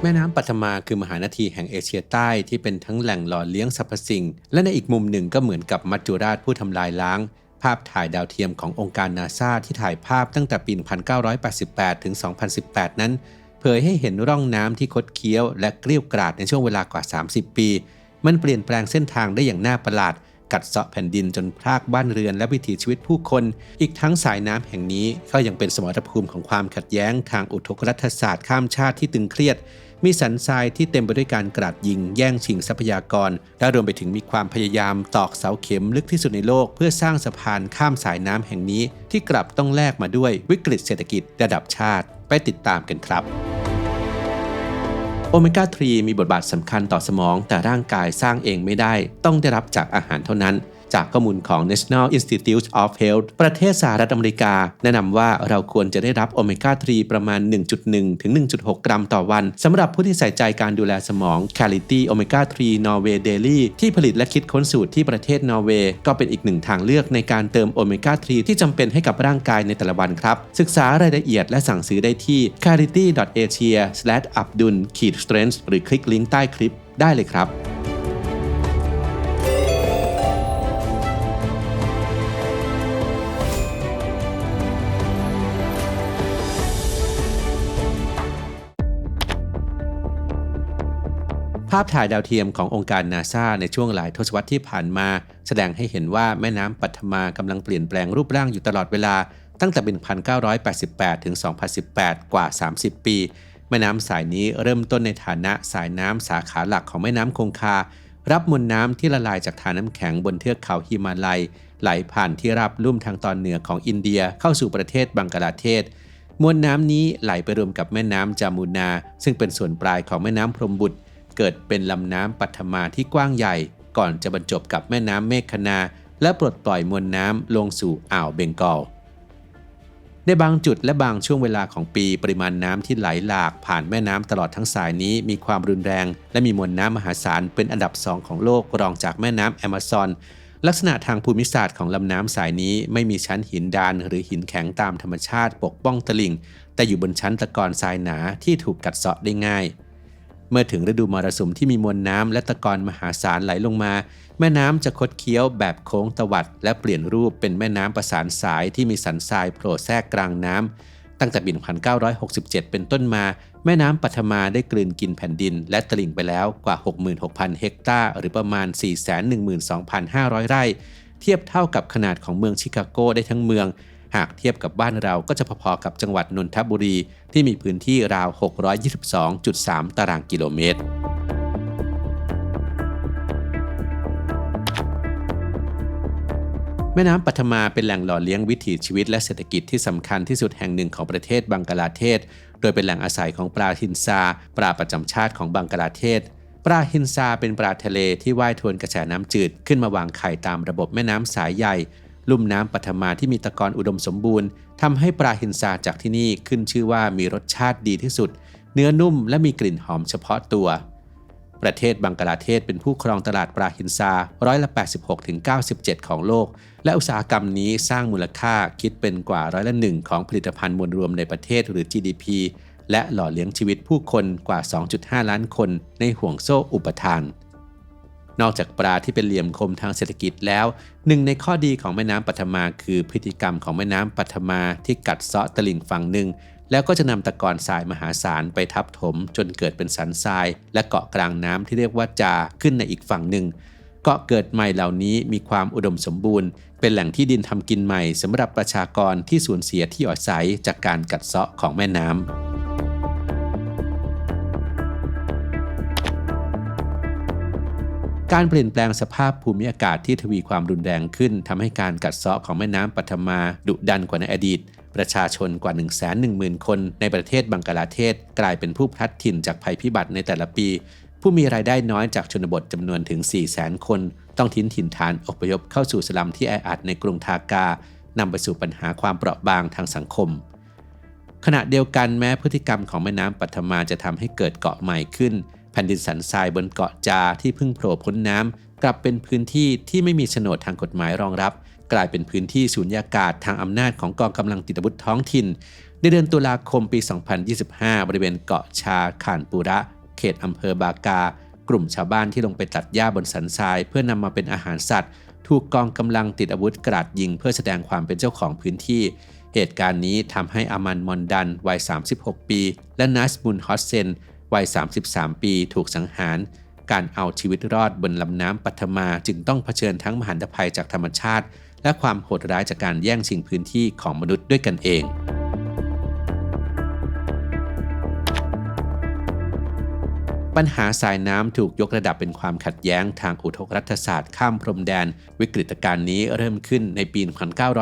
แม่น้ำปัทมาคือมหานาทีแห่งเอเชียใต้ที่เป็นทั้งแหล่งหล่อเลี้ยงสรรพสิ่งและในอีกมุมหนึ่งก็เหมือนกับมัจจุราชผู้ทำลายล้างภาพถ่ายดาวเทียมขององค์การนาซาที่ถ่ายภาพตั้งแต่ปี 1988 ถึง 2018 นั้นเผยให้เห็นร่องน้ำที่คดเคี้ยวและเกลี้ยวกราดในช่วงเวลากว่า 30 ปีมันเปลี่ยนแปลงเส้นทางได้อย่างน่าประหลาดกัดเซาะแผ่นดินจนพรากบ้านเรือนและวิถีชีวิตผู้คนอีกทั้งสายน้ำแห่งนี้ก็ยังเป็นสมรภูมิของความขัดแย้งทางอุทกรัฐศาสตร์ข้ามชาติที่ตึงเครียดมีสันทรายที่เต็มไปด้วยการกราดยิงแย่งชิงทรัพยากรและรวมไปถึงมีความพยายามตอกเสาเข็มลึกที่สุดในโลกเพื่อสร้างสะพานข้ามสายน้ำแห่งนี้ที่กลับต้องแลกมาด้วยวิกฤตเศรษฐกิจระดับชาติไปติดตามกันครับโอเมก้า 3 มีบทบาทสำคัญต่อสมองแต่ร่างกายสร้างเองไม่ได้ต้องได้รับจากอาหารเท่านั้นจากข้อมูลของ National Institute of Health ประเทศสหรัฐอเมริกาแนะนำว่าเราควรจะได้รับโอเมก้า 3 ประมาณ 1.1 ถึง 1.6 กรัมต่อวันสำหรับผู้ที่ใส่ใจการดูแลสมอง Quality Omega 3 Norway Daily ที่ผลิตและคิดค้นสูตรที่ประเทศนอร์เวย์ก็เป็นอีกหนึ่งทางเลือกในการเติมโอเมก้า 3 ที่จำเป็นให้กับร่างกายในแต่ละวันครับศึกษารายละเอียดและสั่งซื้อได้ที่ quality.asia/abdul-strength หรือคลิกลิงก์ใต้คลิปได้เลยครับภาพถ่ายดาวเทียมขององค์การนาซาในช่วงหลายทศวรรษที่ผ่านมาแสดงให้เห็นว่าแม่น้ำปัทมากำลังเปลี่ยนแปลงรูปร่างอยู่ตลอดเวลาตั้งแต่ปี 1988 ถึง 2018 กว่า 30 ปีแม่น้ำสายนี้เริ่มต้นในฐานะสายน้ำสาขาหลักของแม่น้ำคงคารับมวลน้ำที่ละลายจากฐานน้ำแข็งบนเทือกเขาฮิมาลัยไหลผ่านที่ราบลุ่มทางตอนเหนือของอินเดียเข้าสู่ประเทศบังกลาเทศมวลน้ำนี้ไหลไปรวมกับแม่น้ำจามูนาซึ่งเป็นส่วนปลายของแม่น้ำพรหมบุตรเกิดเป็นลำน้ำปัทมาที่กว้างใหญ่ก่อนจะบรรจบกับแม่น้ำเมฆนาและปลดปล่อยมวลน้ำลงสู่อ่าวเบงกอลในบางจุดและบางช่วงเวลาของปีปริมาณน้ำที่ไหลหลากผ่านแม่น้ำตลอดทั้งสายนี้มีความรุนแรงและมีมวลน้ำมหาศาลเป็นอันดับ2ของโลกรองจากแม่น้ำแอมะซอนลักษณะทางภูมิศาสตร์ของลำน้ำสายนี้ไม่มีชั้นหินดานหรือหินแข็งตามธรรมชาติปกป้องตลิ่งแต่อยู่บนชั้นตะกอนทรายหนาที่ถูกกัดเซาะได้ง่ายเมื่อถึงฤดูมรสุมที่มีมวลน้ำและตะกอนมหาศาลไหลลงมาแม่น้ำจะคดเคี้ยวแบบโค้งตวัดและเปลี่ยนรูปเป็นแม่น้ำประสานสายที่มีสันทรายโผล่แทรกกลางน้ำตั้งแต่ปี 1967 เป็นต้นมาแม่น้ำปัทมาได้กลืนกินแผ่นดินและตลิ่งไปแล้วกว่า 66,000 เฮกตาร์หรือประมาณ 412,500 ไร่เทียบเท่ากับขนาดของเมืองชิคาโกได้ทั้งเมืองหากเทียบกับบ้านเราก็จะพอๆกับจังหวัดนนทบุรีที่มีพื้นที่ราว 622.3 ตารางกิโลเมตรแม่น้ำปัทมาเป็นแหล่งหล่อเลี้ยงวิถีชีวิตและเศรษฐกิจที่สำคัญที่สุดแห่งหนึ่งของประเทศบังกลาเทศโดยเป็นแหล่งอาศัยของปลาฮินซาปลาประจำชาติของบังกลาเทศปลาฮินซาเป็นปลาทะเลที่ว่ายทวนกระแสน้ำจืดขึ้นมาวางไข่ตามระบบแม่น้ำสายใหญ่ลุ่มน้ำปัทมาที่มีตะกอนอุดมสมบูรณ์ทำให้ปลาฮินซาจากที่นี่ขึ้นชื่อว่ามีรสชาติดีที่สุดเนื้อนุ่มและมีกลิ่นหอมเฉพาะตัวประเทศบังกลาเทศเป็นผู้ครองตลาดปลาฮินซา86-97%ของโลกและอุตสาหกรรมนี้สร้างมูลค่าคิดเป็นกว่า1%ของผลิตภัณฑ์มวลรวมในประเทศหรือ GDP และหล่อเลี้ยงชีวิตผู้คนกว่า 2.5 ล้านคนในห่วงโซ่อุปทานนอกจากปลาที่เป็นเหลี่ยมคมทางเศรษฐกิจแล้วหนึ่งในข้อดีของแม่น้ำปัทมาคือพฤติกรรมของแม่น้ำปัทมาที่กัดเซาะตลิ่งฝั่งหนึ่งแล้วก็จะนำตะกอนทรายมหาศาลไปทับถมจนเกิดเป็นสันทรายและเกาะกลางน้ำที่เรียกว่าจาขึ้นในอีกฝั่งหนึ่งเกาะเกิดใหม่เหล่านี้มีความอุดมสมบูรณ์เป็นแหล่งที่ดินทำกินใหม่สำหรับประชากรที่สูญเสียที่อาศัยจากการกัดเซาะของแม่น้ำการเปลี่ยนแปลงสภาพภูมิอากาศที่ทวีความรุนแรงขึ้นทำให้การกัดเซาะของแม่น้ำปัทมาดุดันกว่าในอดีตประชาชนกว่า 110,000 คนในประเทศบังกลาเทศกลายเป็นผู้พลัดถิ่นจากภัยพิบัติในแต่ละปีผู้มีรายได้น้อยจากชนบทจำนวนถึง 400,000 คนต้องทิ้งถิ่นฐานอพยพเข้าสู่สลัมที่แออัดในกรุงทากานำไปสู่ปัญหาความเปราะบางทางสังคมขณะเดียวกันแม้พฤติกรรมของแม่น้ำปัทมาจะทำให้เกิดเกาะใหม่ขึ้นแผ่นดินสันทรายบนเกาะจาที่เพิ่งโผล่พ้นน้ำกลับเป็นพื้นที่ที่ไม่มีโฉนดทางกฎหมายรองรับกลายเป็นพื้นที่สูญญากาศทางอำนาจของกองกำลังติดอาวุธท้องถิ่น ในเดือนตุลาคมปี 2025 บริเวณเกาะชาข่านปูระเขตอำเภอบากากลุ่มชาวบ้านที่ลงไปตัดหญ้าบนสันทรายเพื่อนำมาเป็นอาหารสัตว์ถูกกองกำลังติดอาวุธกราดยิงเพื่อแสดงความเป็นเจ้าของพื้นที่เหตุการณ์นี้ทำให้อามันมอนดันวัย 36 ปีและนัสบุนฮอสเซนวัย 33 ปีถูกสังหารการเอาชีวิตรอดบนลำน้ำปัทมาจึงต้องเผชิญทั้งมหันตภัยจากธรรมชาติและความโหดร้ายจากการแย่งชิงพื้นที่ของมนุษย์ด้วยกันเองปัญหาสายน้ำถูกยกระดับเป็นความขัดแย้งทางอุทกรัฐศาสตร์ข้ามพรมแดนวิกฤตการณ์นี้เริ่มขึ้นในปี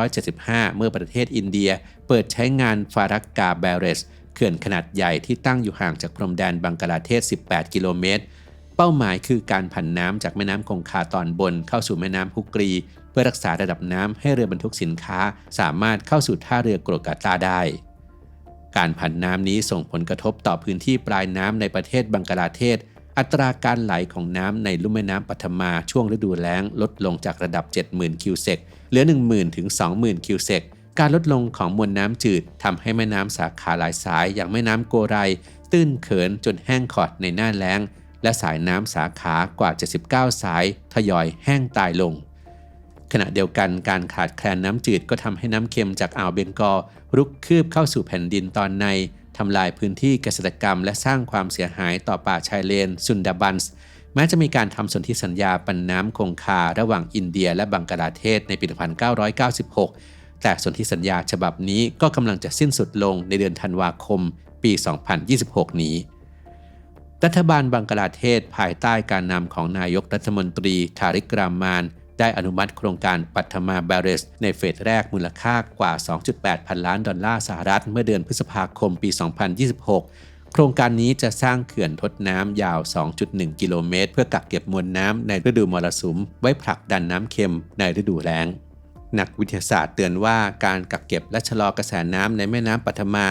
1975 เมื่อประเทศอินเดียเปิดใช้งานฟารักกาแบเรสเขื่อนขนาดใหญ่ที่ตั้งอยู่ห่างจากพรมแดนบังกลาเทศ 18 กิโลเมตรเป้าหมายคือการผันน้ำจากแม่น้ำคงคาตอนบนเข้าสู่แม่น้ำฮุกรีเพื่อรักษาระดับน้ำให้เรือบรรทุกสินค้าสามารถเข้าสู่ท่าเรือโกลกาตาได้การผันน้ำนี้ส่งผลกระทบต่อพื้นที่ปลายน้ำในประเทศบังกลาเทศอัตราการไหลของน้ำในลุ่มแม่น้ำปัทมาช่วงฤดูแล้งลดลงจากระดับ 70,000 คิวเซกเหลือ 10,000 ถึง 20,000 คิวเซกการลดลงของมวลน้ำจืดทำให้แม่น้ำสาขาหลายสายอย่างแม่น้ำโกไรตื้นเขินจนแห้งขอดในหน้าแล้งและสายน้ำสาขากว่า 79 สายทยอยแห้งตายลงขณะเดียวกันการขาดแคลนน้ำจืดก็ทำให้น้ำเค็มจากอ่าวเบงกอลรุกคืบเข้าสู่แผ่นดินตอนในทำลายพื้นที่เกษตรกรรมและสร้างความเสียหายต่อป่าชายเลนซุนดาบันส์แม้จะมีการทำสนธิสัญญาปันน้ำคงคาระหว่างอินเดียและบังกลาเทศในปี 1996 แต่สนธิสัญญาฉบับนี้ก็กำลังจะสิ้นสุดลงในเดือนธันวาคมปี 2026 นี้รัฐบาลบังกลาเทศภายใต้การนำของนายกรัฐมนตรีทาริก รามานได้อนุมัติโครงการปัทมาแบเรสในเฟสแรกมูลค่ากว่า 2.8 พันล้านดอลลาร์สหรัฐเมื่อเดือนพฤษภาคมปี 2026 โครงการนี้จะสร้างเขื่อนทดน้ำยาว 2.1 กิโลเมตรเพื่อกักเก็บมวลน้ำในฤดูมรสุมไว้ผลักดันน้ำเค็มในฤดูแล้งนักวิทยาศาสตร์เตือนว่าการกักเก็บและชะลอกระแสน้ำในแม่น้ำปัทมา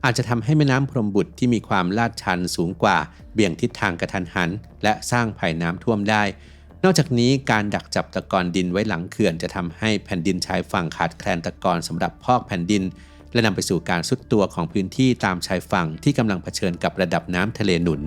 อาจจะทำให้แม่น้ำพรหมบุตรที่มีความลาดชันสูงกว่าเบี่ยงทิศทางกระทันหันและสร้างภัยน้ำท่วมได้นอกจากนี้การดักจับตะกอนดินไว้หลังเขื่อนจะทำให้แผ่นดินชายฝั่งขาดแคลนตะกอนสำหรับพอกแผ่นดินและนำไปสู่การทรุดตัวของพื้นที่ตามชายฝั่งที่กำลังเผชิญกับระดับน้ำทะเลหนุน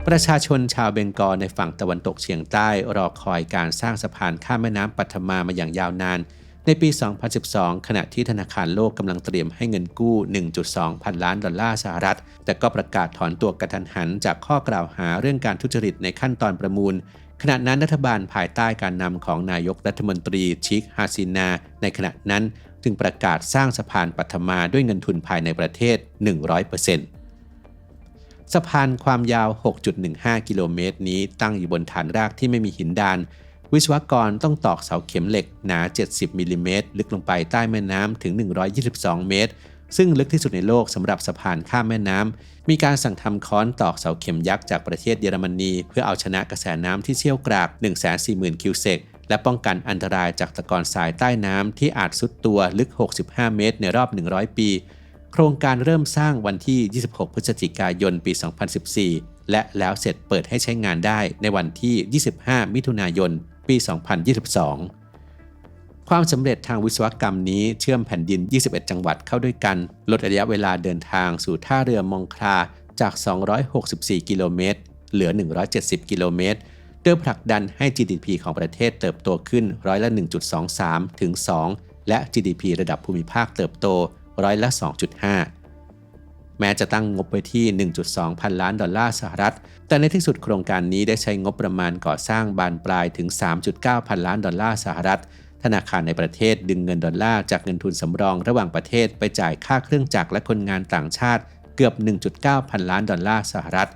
ประชาชนชาวเบงกอลในฝั่งตะวันตกเฉียงใต้รอคอยการสร้างสะพานข้ามแม่น้ำปัทมาอย่างยาวนานในปี 2012 ขณะที่ธนาคารโลกกำลังเตรียมให้เงินกู้ 1.2 พันล้านดอลลาร์สหรัฐแต่ก็ประกาศถอนตัวกระทันหันจากข้อกล่าวหาเรื่องการทุจริตในขั้นตอนประมูลขณะนั้นรัฐบาลภายใต้การนำของนายกรัฐมนตรีชิคฮาซินาในขณะนั้นจึงประกาศสร้างสะพานปัทมาด้วยเงินทุนภายในประเทศ 100%สะพานความยาว 6.15 กิโลเมตรนี้ตั้งอยู่บนฐานรากที่ไม่มีหินดานวิศวกรต้องตอกเสาเข็มเหล็กหนา 70 มิลลิเมตรลึกลงไปใต้แม่น้ำถึง 122 เมตรซึ่งลึกที่สุดในโลกสำหรับสะพานข้ามแม่น้ำมีการสั่งทำค้อนตอกเสาเข็มยักษ์จากประเทศเยอรมนีเพื่อเอาชนะกระแสน้ำที่เชี่ยวกราก 140,000 คิวเซกและป้องกันอันตรายจากตะกอนทรายใต้น้ำที่อาจซุดตัวลึก 65 เมตรในรอบ 100 ปีโครงการเริ่มสร้างวันที่ 26 พฤศจิกายน ปี 2014 และแล้วเสร็จเปิดให้ใช้งานได้ในวันที่ 25 มิถุนายน ปี 2022 ความสำเร็จทางวิศวกรรมนี้เชื่อมแผ่นดิน 21 จังหวัดเข้าด้วยกันลดระยะเวลาเดินทางสู่ท่าเรือมองคลาจาก 264 กิโลเมตรเหลือ 170 กิโลเมตรโดยผลักดันให้ GDP ของประเทศเติบโตขึ้นร้อยละ 1.23 ถึง 2 และ GDP ระดับภูมิภาคเติบโตร้อยละ 2.5 แม้จะตั้งงบไว้ที่ 1.2 พันล้านดอลลาร์สหรัฐแต่ในที่สุดโครงการนี้ได้ใช้งบประมาณก่อสร้างบานปลายถึง 3.9 พันล้านดอลลาร์สหรัฐธนาคารในประเทศดึงเงินดอลลาร์จากเงินทุนสำรองระหว่างประเทศไปจ่ายค่าเครื่องจักรและคนงานต่างชาติเกือบ 1.9 พันล้านดอลลาร์สหรัฐ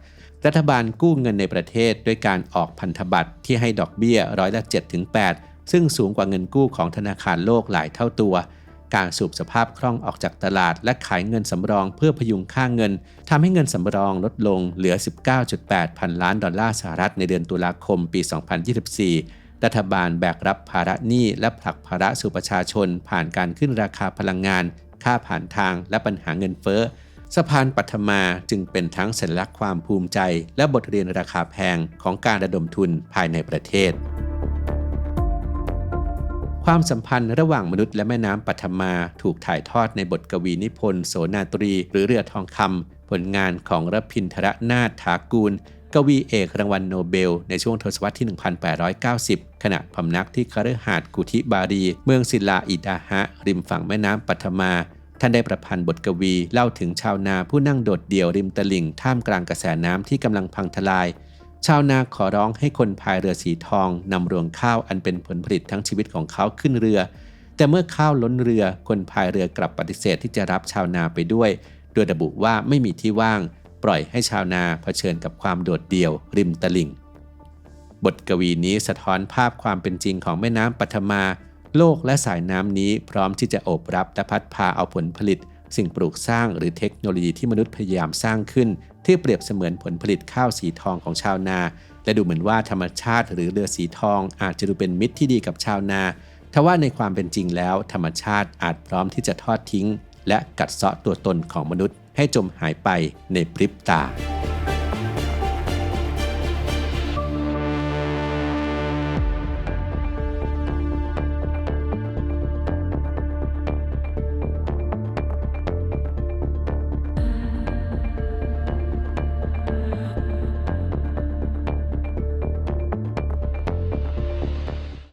รัฐบาลกู้เงินในประเทศด้วยการออกพันธบัตรที่ให้ดอกเบี้ยร้อยละ 7-8 ซึ่งสูงกว่าเงินกู้ของธนาคารโลกหลายเท่าตัวการสูบสภาพคล่องออกจากตลาดและขายเงินสำรองเพื่อพยุงค่าเงินทำให้เงินสำรองลดลงเหลือ 19.8 พันล้านดอลลาร์สหรัฐในเดือนตุลาคมปี 2024 รัฐบาลแบกรับภาระหนี้และผลักภาระสู่ประชาชนผ่านการขึ้นราคาพลังงานค่าผ่านทางและปัญหาเงินเฟ้อสะพานปัทมาจึงเป็นทั้งสัญลักษณ์ความภูมิใจและบทเรียนราคาแพงของการระดมทุนภายในประเทศ ความสัมพันธ์ระหว่างมนุษย์และแม่น้ำปัทมาถูกถ่ายทอดในบทกวีนิพนธ์โสนาตรีหรือเรือทองคำผลงานของรพินทรนาถถากูลกวีเอกรางวัลโนเบลในช่วงทศวรรษที่ 1890 ขณะพำนักที่คฤหาสน์กุธิบารีเมืองศิลาอิดาหะริมฝั่งแม่น้ำปัทมาท่านได้ประพันธ์บทกวีเล่าถึงชาวนาผู้นั่งโดดเดี่ยวริมตลิ่งท่ามกลางกระแสน้ำที่กำลังพังทลายชาวนาขอร้องให้คนพายเรือสีทองนำรวงข้าวอันเป็นผลผลิตทั้งชีวิตของเขาขึ้นเรือแต่เมื่อข้าวล้นเรือคนพายเรือกลับปฏิเสธที่จะรับชาวนาไปด้วยโดยระบุว่าไม่มีที่ว่างปล่อยให้ชาวนาเผชิญกับความโดดเดี่ยวริมตลิ่งบทกวีนี้สะท้อนภาพความเป็นจริงของแม่น้ำปัทมาโลกและสายน้ำนี้พร้อมที่จะโอบรับและพัดพาเอาผลผลิตสิ่งปลูกสร้างหรือเทคโนโลยีที่มนุษย์พยายามสร้างขึ้นที่เปรียบเสมือนผลผลิตข้าวสีทองของชาวนาและดูเหมือนว่าธรรมชาติหรือเรือสีทองอาจจะดูเป็นมิตรที่ดีกับชาวนาทว่าในความเป็นจริงแล้วธรรมชาติอาจพร้อมที่จะทอดทิ้งและกัดเซาะตัวตนของมนุษย์ให้จมหายไปในพริบตา